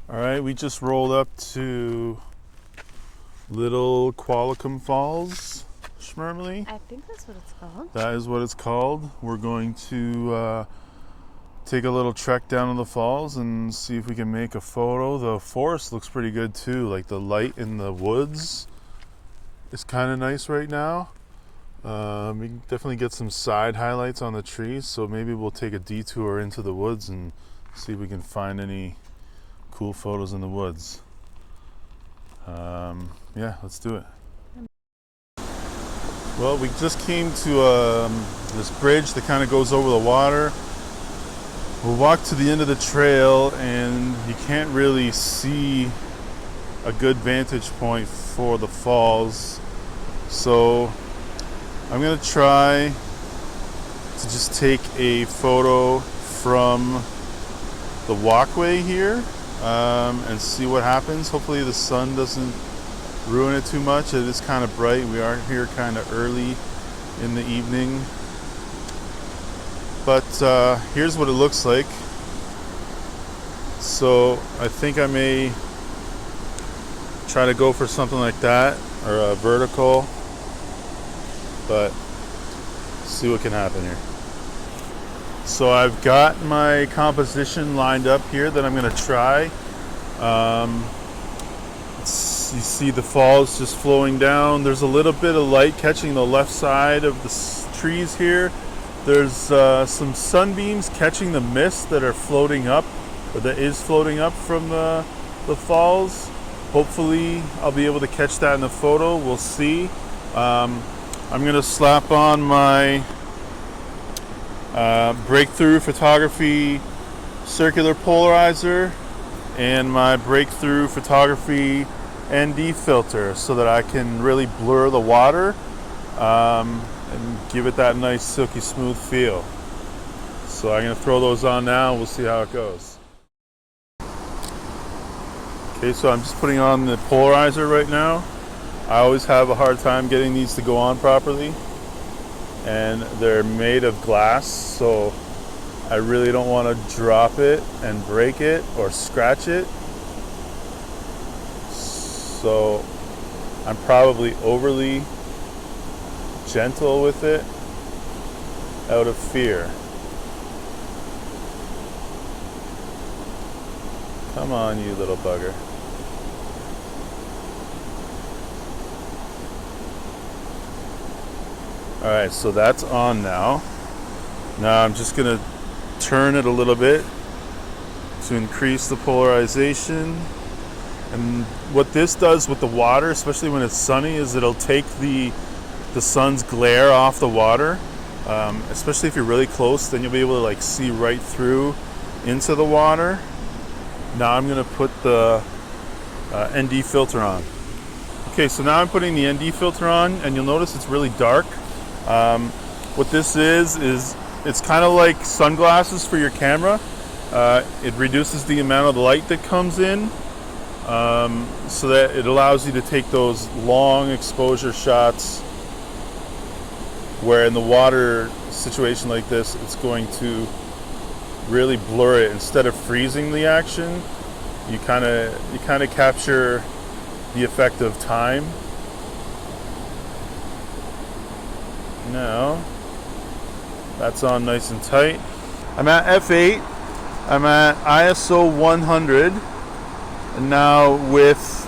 All right, we just rolled up to Little Qualicum Falls, Schmermley. I think that's what it's called. That is what it's called. We're going to take a little trek down to the falls and see if we can make a photo. The forest looks pretty good too. Like the light in the woods is kind of nice right now. We can definitely get some side highlights on the trees, so maybe we'll take a detour into the woods and see if we can find any cool photos in the woods. Yeah, let's do it. Well, we just came to this bridge that kind of goes over the water. We'll walk to the end of the trail and you can't really see a good vantage point for the falls. So I'm gonna try to just take a photo from the walkway here and see what happens. Hopefully the sun doesn't ruin it too much. It is kind of bright. We are here kind of early in the evening. But here's what it looks like. So I think I may try to go for something like that, or a vertical, but see what can happen here. So I've got my composition lined up here that I'm going to try. You see the falls just flowing down. There's a little bit of light catching the left side of the trees here. There's some sunbeams catching the mist that are floating up, or that is floating up from the falls. Hopefully I'll be able to catch that in the photo. We'll see. I'm going to slap on my Breakthrough Photography circular polarizer and my Breakthrough Photography ND filter so that I can really blur the water and give it that nice silky smooth feel. So I'm going to throw those on now and we'll see how it goes. Okay, so I'm just putting on the polarizer right now. I always have a hard time getting these to go on properly, and they're made of glass, so I really don't want to drop it and break it or scratch it. So I'm probably overly gentle with it out of fear. Come on, you little bugger. Alright, so that's on now. Now I'm just going to turn it a little bit to increase the polarization. And what this does with the water, especially when it's sunny, is it'll take the sun's glare off the water. Especially if you're really close, then you'll be able to like see right through into the water. Now I'm going to put the ND filter on. Okay, so now I'm putting the ND filter on, and you'll notice it's really dark. What this is it's kind of like sunglasses for your camera. It reduces the amount of light that comes in, so that it allows you to take those long exposure shots where in the water situation like this, it's going to really blur it. Instead of freezing the action, you kind of capture the effect of time. Now that's on nice and tight. I'm at f8. I'm at ISO 100, and now with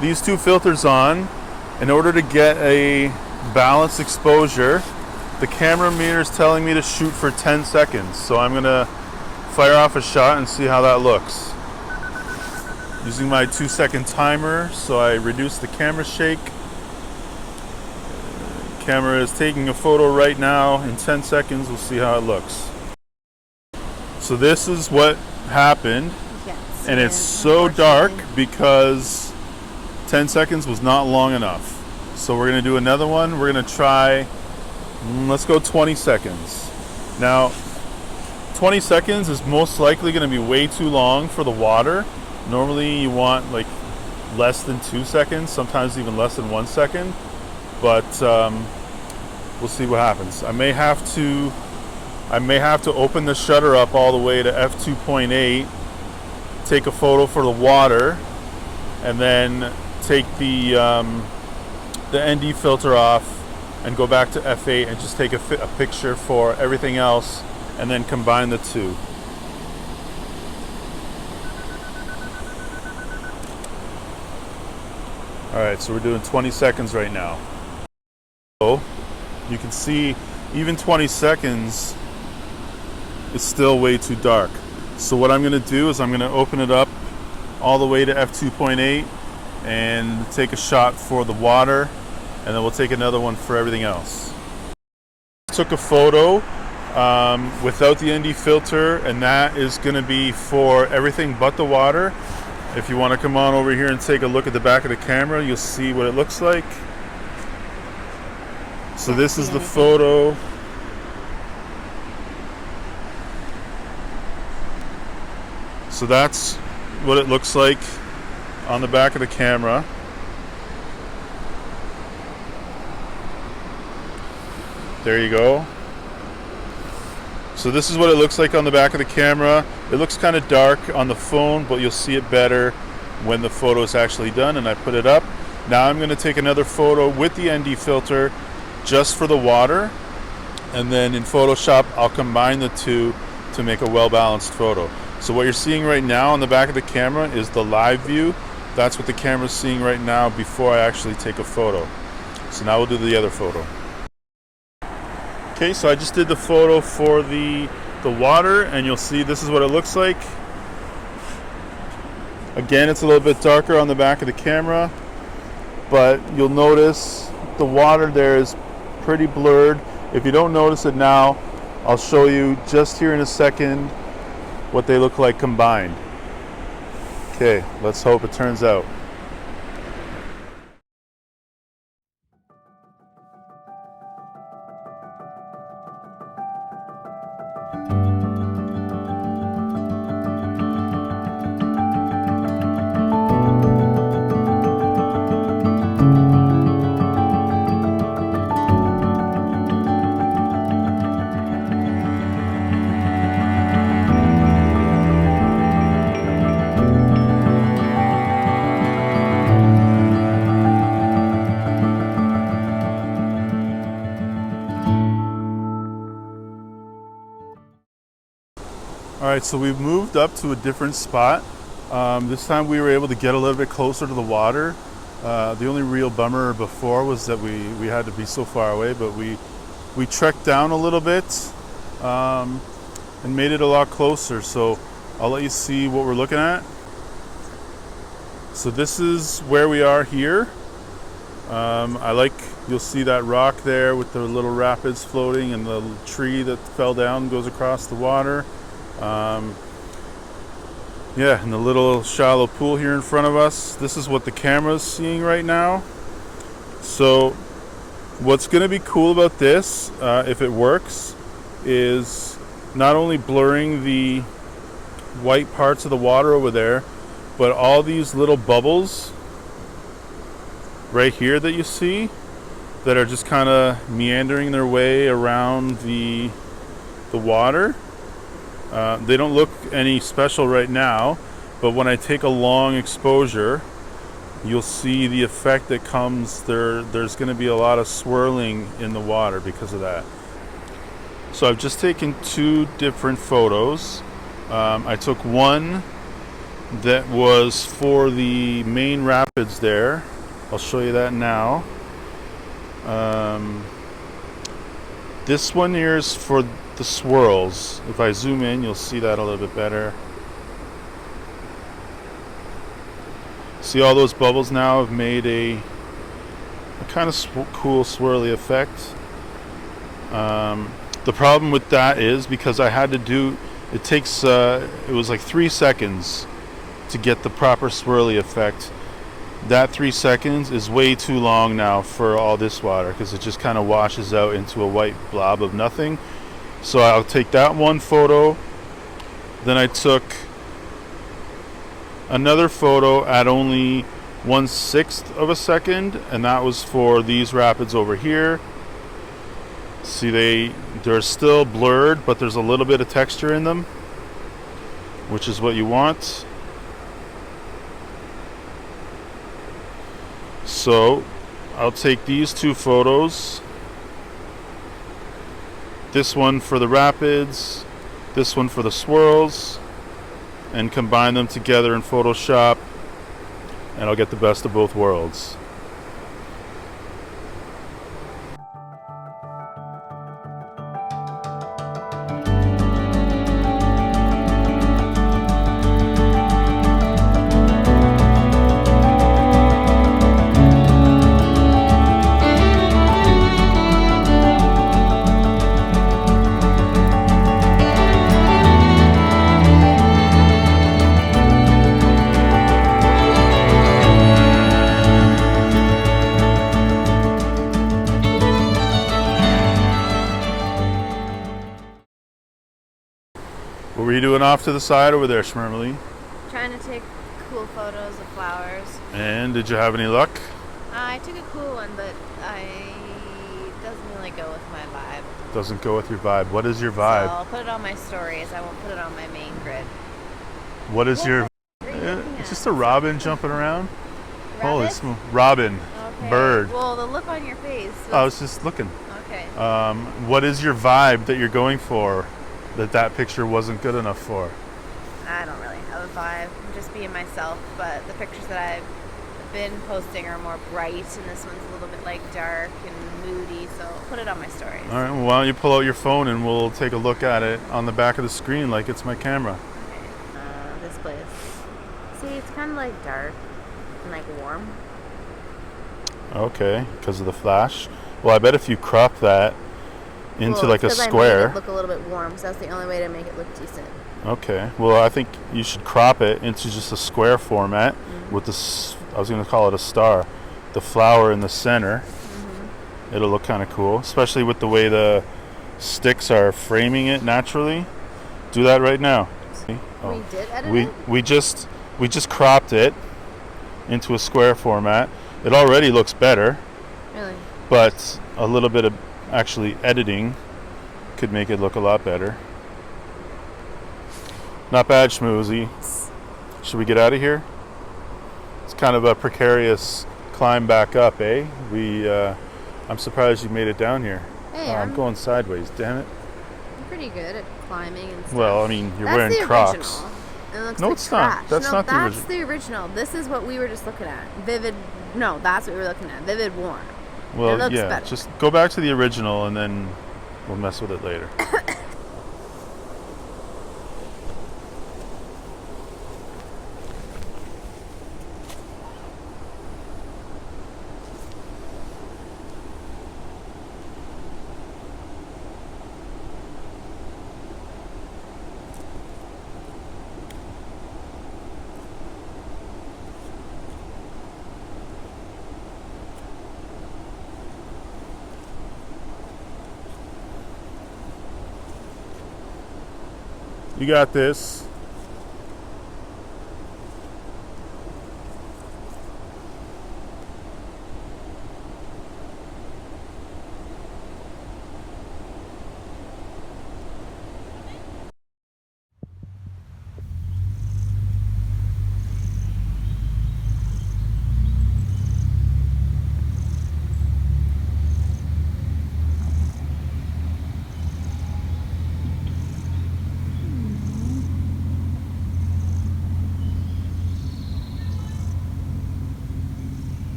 these two filters on, in order to get a balanced exposure, the camera meter is telling me to shoot for 10 seconds. So I'm gonna fire off a shot and see how that looks. Using my 2-second timer, so I reduce the camera shake. Camera is taking a photo right now. In 10 seconds, we'll see how it looks. So this is what happened. Yes, and it's so dark because 10 seconds was not long enough. So we're going to do another one. We're going to try, let's go 20 seconds. Now, 20 seconds is most likely going to be way too long for the water. Normally you want like less than 2 seconds, sometimes even less than 1 second. But we'll see what happens. I may have to open the shutter up all the way to f2.8 take a photo for the water, and then take the ND filter off and go back to f8 and just take a picture for everything else, and then combine the two. Alright, so we're doing 20 seconds right now. So you can see even 20 seconds is still way too dark. So what I'm going to do is I'm going to open it up all the way to f2.8 and take a shot for the water, and then we'll take another one for everything else. Took a photo without the ND filter, and that is going to be for everything but the water. If you want to come on over here and take a look at the back of the camera, you'll see what it looks like. So this is the photo. So that's what it looks like on the back of the camera. There you go. So this is what it looks like on the back of the camera. It looks kind of dark on the phone, but you'll see it better when the photo is actually done, and I put it up. Now I'm going to take another photo with the ND filter just for the water, and then in Photoshop I'll combine the two to make a well-balanced photo. So what you're seeing right now on the back of the camera is the live view. That's what the camera's seeing right now before I actually take a photo. So now we'll do the other photo. Okay, so I just did the photo for the water, and you'll see this is what it looks like. Again, it's a little bit darker on the back of the camera, but you'll notice the water there is pretty blurred. If you don't notice it now, I'll show you just here in a second what they look like combined. Okay, let's hope it turns out. Alright, so we've moved up to a different spot. This time we were able to get a little bit closer to the water. The only real bummer before was that we had to be so far away, but we trekked down a little bit and made it a lot closer. So I'll let you see what we're looking at. So this is where we are here. You'll see that rock there with the little rapids floating, and the tree that fell down goes across the water. Yeah, and the little shallow pool here in front of us. This is what the camera's seeing right now. So what's going to be cool about this, if it works, is not only blurring the white parts of the water over there, but all these little bubbles right here that you see that are just kind of meandering their way around the water. They don't look any special right now, but when I take a long exposure, you'll see the effect that comes there. There's going to be a lot of swirling in the water because of that. So I've just taken two different photos. I took one that was for the main rapids there. I'll show you that now. This one here is for the swirls. If I zoom in, you'll see that a little bit better. See, all those bubbles now have made a kind of cool swirly effect. The problem with that is because I had to do it takes it was like 3 seconds to get the proper swirly effect. That 3 seconds is way too long now for all this water, because it just kind of washes out into a white blob of nothing. So I'll take that one photo. Then I took another photo at only 1/6 of a second, and that was for these rapids over here. See, they're still blurred, but there's a little bit of texture in them, which is what you want. So I'll take these two photos. This one for the rapids, this one for the swirls, and combine them together in Photoshop, and I'll get the best of both worlds. What were you doing off to the side over there, Shmermely? Trying to take cool photos of flowers. And did you have any luck? I took a cool one, but it doesn't really go with my vibe. Doesn't go with your vibe. What is your vibe? So I'll put it on my stories. I won't put it on my main grid. What is your... It's just a robin jumping around. Holy smoke. Robin. Okay. Bird. Well, the look on your face. I was just looking. Okay. What is your vibe that you're going for that picture wasn't good enough for? I don't really have a vibe. I'm just being myself, but the pictures that I've been posting are more bright, and this one's a little bit like dark and moody, so I'll put it on my stories. All right, well, why don't you pull out your phone and we'll take a look at it on the back of the screen like it's my camera. Okay. This place. See, it's kind of like dark and like warm. Okay, because of the flash. Well, I bet if you crop that into like a square. I made it look a little bit warm, so that's the only way to make it look decent. Okay, well, I think you should crop it into just a square format with I was going to call it a star, the flower in the center. It'll look kind of cool, especially with the way the sticks are framing it naturally. Do that right now. See? Oh. We did edit it? We just cropped it into a square format. It already looks better. Really? But a little bit of actually editing could make it look a lot better. Not bad, Schmoozy. Should we get out of here? It's kind of a precarious climb back up, eh? I'm surprised you made it down here. Hey, I'm going sideways, damn it. I'm pretty good at climbing and stuff. Well, I mean, you're wearing Crocs. It looks no, like it's trash. not. That's not the original. That's the original. This is what we were just looking at. That's what we were looking at. Vivid warm. Well, it looks yeah, better. Just go back to the original and then we'll mess with it later. You got this.